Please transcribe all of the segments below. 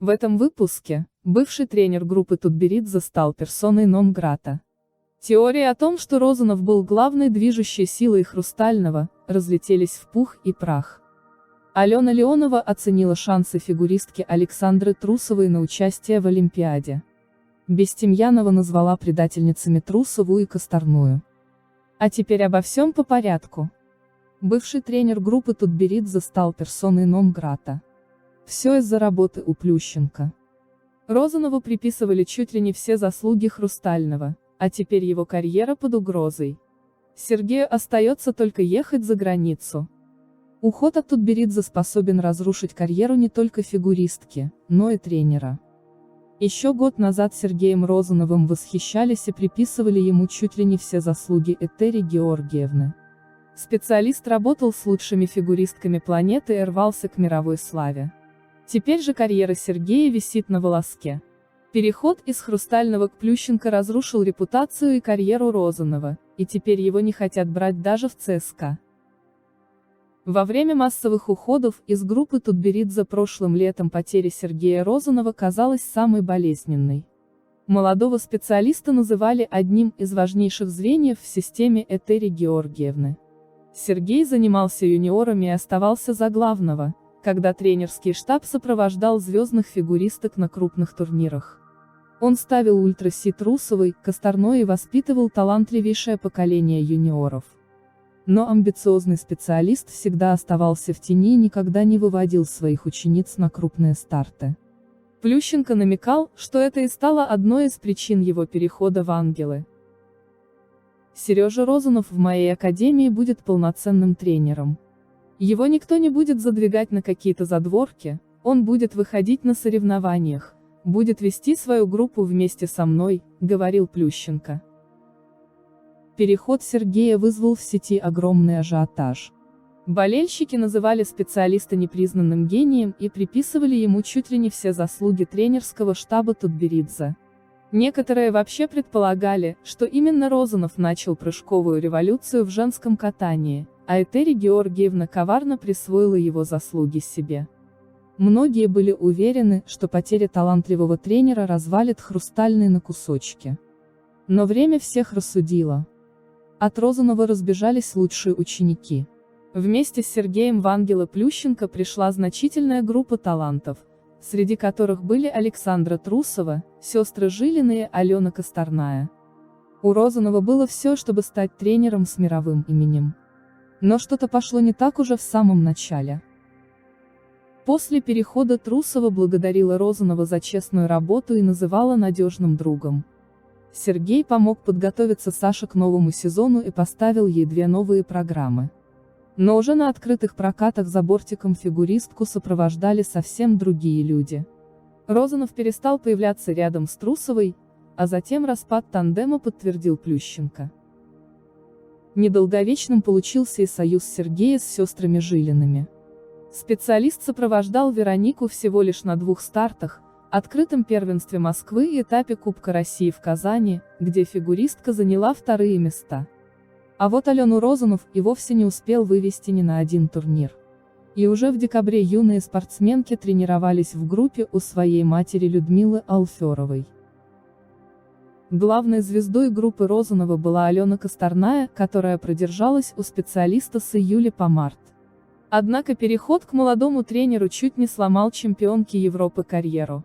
В этом выпуске бывший тренер группы Тутберидзе стал персоной нон-грата. Теории о том, что Розанов был главной движущей силой Хрустального, разлетелись в пух и прах. Алена Леонова оценила шансы фигуристки Александры Трусовой на участие в Олимпиаде. Бестемьянова назвала предательницами Трусову и Косторную. А теперь обо всем по порядку. Бывший тренер группы Тутберидзе стал персоной нон-грата. Все из-за работы у Плющенко. Розанову приписывали чуть ли не все заслуги Хрустального, а теперь его карьера под угрозой. Сергею остается только ехать за границу. Уход от Тутберидзе способен разрушить карьеру не только фигуристки, но и тренера. Еще год назад Сергеем Розановым восхищались и приписывали ему чуть ли не все заслуги Этери Георгиевны. Специалист работал с лучшими фигуристками планеты и рвался к мировой славе. Теперь же карьера Сергея висит на волоске. Переход из Хрустального к Плющенко разрушил репутацию и карьеру Розанова, и теперь его не хотят брать даже в ЦСКА. Во время массовых уходов из группы Тутберидзе прошлым летом потеря Сергея Розанова казалась самой болезненной. Молодого специалиста называли одним из важнейших звеньев в системе Этери Георгиевны. Сергей занимался юниорами и оставался за главного, когда тренерский штаб сопровождал звездных фигуристок на крупных турнирах. Он ставил ультраси Трусовой, Косторной и воспитывал талантливейшее поколение юниоров. Но амбициозный специалист всегда оставался в тени и никогда не выводил своих учениц на крупные старты. Плющенко намекал, что это и стало одной из причин его перехода в ангелы. Сережа Розанов в моей академии будет полноценным тренером. Его никто не будет задвигать на какие-то задворки, он будет выходить на соревнованиях, будет вести свою группу вместе со мной, говорил Плющенко. Переход Сергея вызвал в сети огромный ажиотаж. Болельщики называли специалиста непризнанным гением и приписывали ему чуть ли не все заслуги тренерского штаба Тутберидзе. Некоторые вообще предполагали, что именно Розанов начал прыжковую революцию в женском катании, а Этери Георгиевна коварно присвоила его заслуги себе. Многие были уверены, что потеря талантливого тренера развалит Хрустальный на кусочки. Но время всех рассудило. От Розанова разбежались лучшие ученики. Вместе с Сергеем в ангелы Плющенко пришла значительная группа талантов, среди которых были Александра Трусова, сестры Жилины и Алена Косторная. У Розанова было все, чтобы стать тренером с мировым именем. Но что-то пошло не так уже в самом начале. После перехода Трусова благодарила Розанова за честную работу и называла надежным другом. Сергей помог подготовиться Саше к новому сезону и поставил ей 2 новые программы. Но уже на открытых прокатах за бортиком фигуристку сопровождали совсем другие люди. Розанов перестал появляться рядом с Трусовой, а затем распад тандема подтвердил Плющенко. Недолговечным получился и союз Сергея с сестрами Жилиными. Специалист сопровождал Веронику всего лишь на 2 стартах, открытом первенстве Москвы и этапе Кубка России в Казани, где фигуристка заняла 2-е места. А вот Алену Розанов и вовсе не успел вывести ни на один турнир. И уже в декабре юные спортсменки тренировались в группе у своей матери Людмилы Алферовой. Главной звездой группы Розанова была Алена Косторная, которая продержалась у специалиста с июля по март. Однако переход к молодому тренеру чуть не сломал чемпионке Европы карьеру.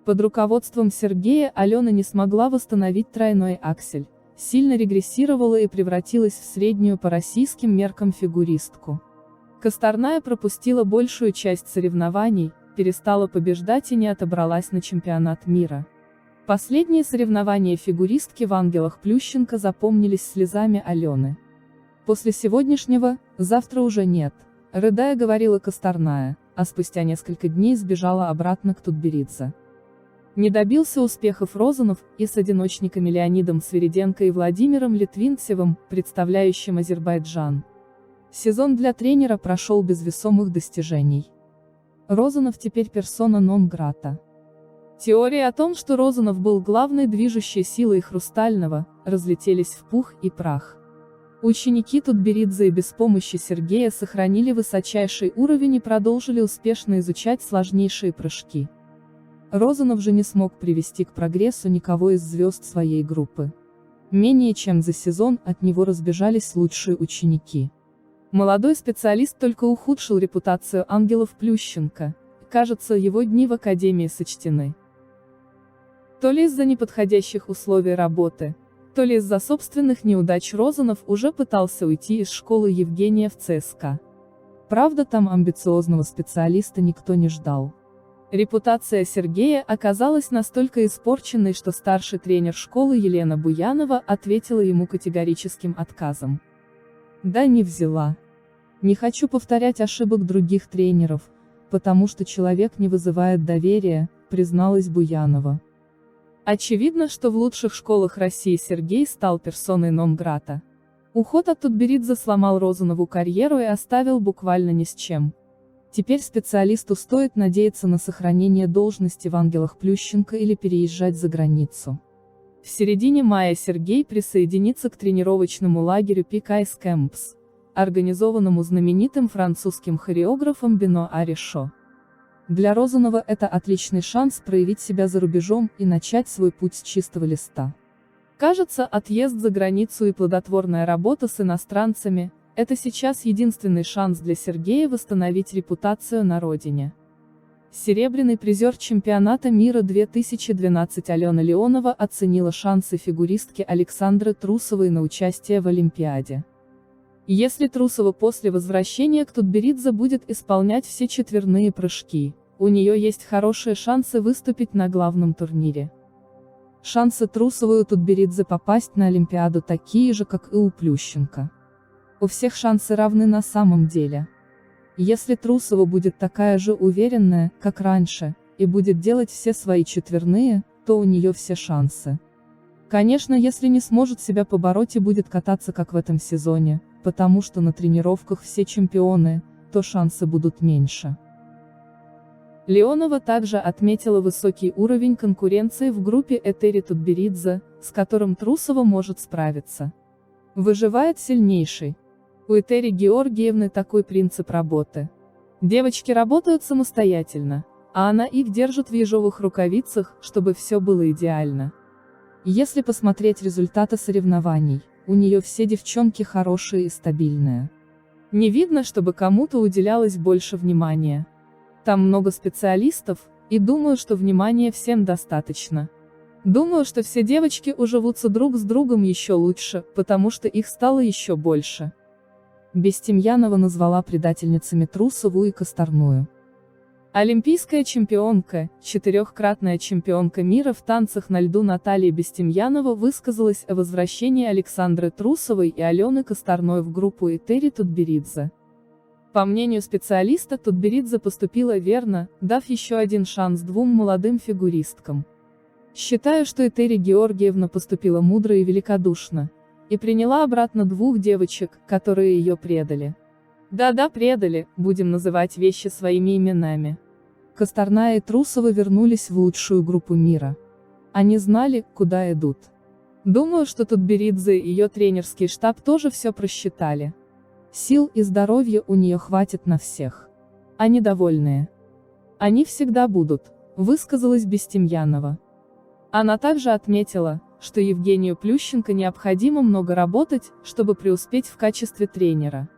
Под руководством Сергея Алена не смогла восстановить тройной аксель, сильно регрессировала и превратилась в среднюю по российским меркам фигуристку. Косторная пропустила большую часть соревнований, перестала побеждать и не отобралась на чемпионат мира. Последние соревнования фигуристки в ангелах Плющенко запомнились слезами Алены. «После сегодняшнего, завтра уже нет», — рыдая говорила Косторная, а спустя несколько дней сбежала обратно к Тутберидзе. Не добился успехов Розанов и с одиночниками Леонидом Свириденко и Владимиром Литвинцевым, представляющим Азербайджан. Сезон для тренера прошел без весомых достижений. Розанов теперь персона нон-грата. Теории о том, что Розанов был главной движущей силой Хрустального, разлетелись в пух и прах. Ученики Тутберидзе и без помощи Сергея сохранили высочайший уровень и продолжили успешно изучать сложнейшие прыжки. Розанов же не смог привести к прогрессу никого из звезд своей группы. Менее чем за сезон от него разбежались лучшие ученики. Молодой специалист только ухудшил репутацию ангелов Плющенко. Кажется, его дни в академии сочтены. То ли из-за неподходящих условий работы, то ли из-за собственных неудач Розанов уже пытался уйти из школы Евгения в ЦСКА. Правда, там амбициозного специалиста никто не ждал. Репутация Сергея оказалась настолько испорченной, что старший тренер школы Елена Буянова ответила ему категорическим отказом. «Да не взяла. Не хочу повторять ошибок других тренеров, потому что человек не вызывает доверия», призналась Буянова. Очевидно, что в лучших школах России Сергей стал персоной нон-грата. Уход от Тутберидзе сломал Розанову карьеру и оставил буквально ни с чем. Теперь специалисту стоит надеяться на сохранение должности в «Ангелах Плющенко» или переезжать за границу. В середине мая Сергей присоединится к тренировочному лагерю Peak Ice Camps, организованному знаменитым французским хореографом Бено Аришо. Для Розанова это отличный шанс проявить себя за рубежом и начать свой путь с чистого листа. Кажется, отъезд за границу и плодотворная работа с иностранцами – это сейчас единственный шанс для Сергея восстановить репутацию на родине. Серебряный призер чемпионата мира 2012 Алена Леонова оценила шансы фигуристки Александры Трусовой на участие в Олимпиаде. Если Трусова после возвращения к Тутберидзе будет исполнять все четверные прыжки, у нее есть хорошие шансы выступить на главном турнире. Шансы Трусовой у Тутберидзе попасть на Олимпиаду такие же, как и у Плющенко. У всех шансы равны на самом деле. Если Трусова будет такая же уверенная, как раньше, и будет делать все свои четверные, то у нее все шансы. Конечно, если не сможет себя побороть и будет кататься как в этом сезоне, потому что на тренировках все чемпионы, то шансы будут меньше. Леонова также отметила высокий уровень конкуренции в группе Этери Тутберидзе, с которым Трусова может справиться. Выживает сильнейший. У Этери Георгиевны такой принцип работы. Девочки работают самостоятельно, а она их держит в ежовых рукавицах, чтобы все было идеально. Если посмотреть результаты соревнований, у нее все девчонки хорошие и стабильные. Не видно, чтобы кому-то уделялось больше внимания. Там много специалистов, и думаю, что внимания всем достаточно. Думаю, что все девочки уживутся друг с другом еще лучше, потому что их стало еще больше. Бестемьянова назвала предательницами Трусову и Косторную. Олимпийская чемпионка, четырехкратная чемпионка мира в танцах на льду Наталья Бестемьянова высказалась о возвращении Александры Трусовой и Алены Косторной в группу Этери Тутберидзе. По мнению специалиста, Тутберидзе поступила верно, дав еще один шанс двум молодым фигуристкам. Считаю, что Этери Георгиевна поступила мудро и великодушно, и приняла обратно двух девочек, которые ее предали. Да-да, предали, будем называть вещи своими именами. Косторная и Трусова вернулись в лучшую группу мира. Они знали, куда идут. Думаю, что Тутберидзе и ее тренерский штаб тоже все просчитали. Сил и здоровья у нее хватит на всех. Они довольные. Они всегда будут, высказалась Бестемьянова. Она также отметила, что Евгению Плющенко необходимо много работать, чтобы преуспеть в качестве тренера.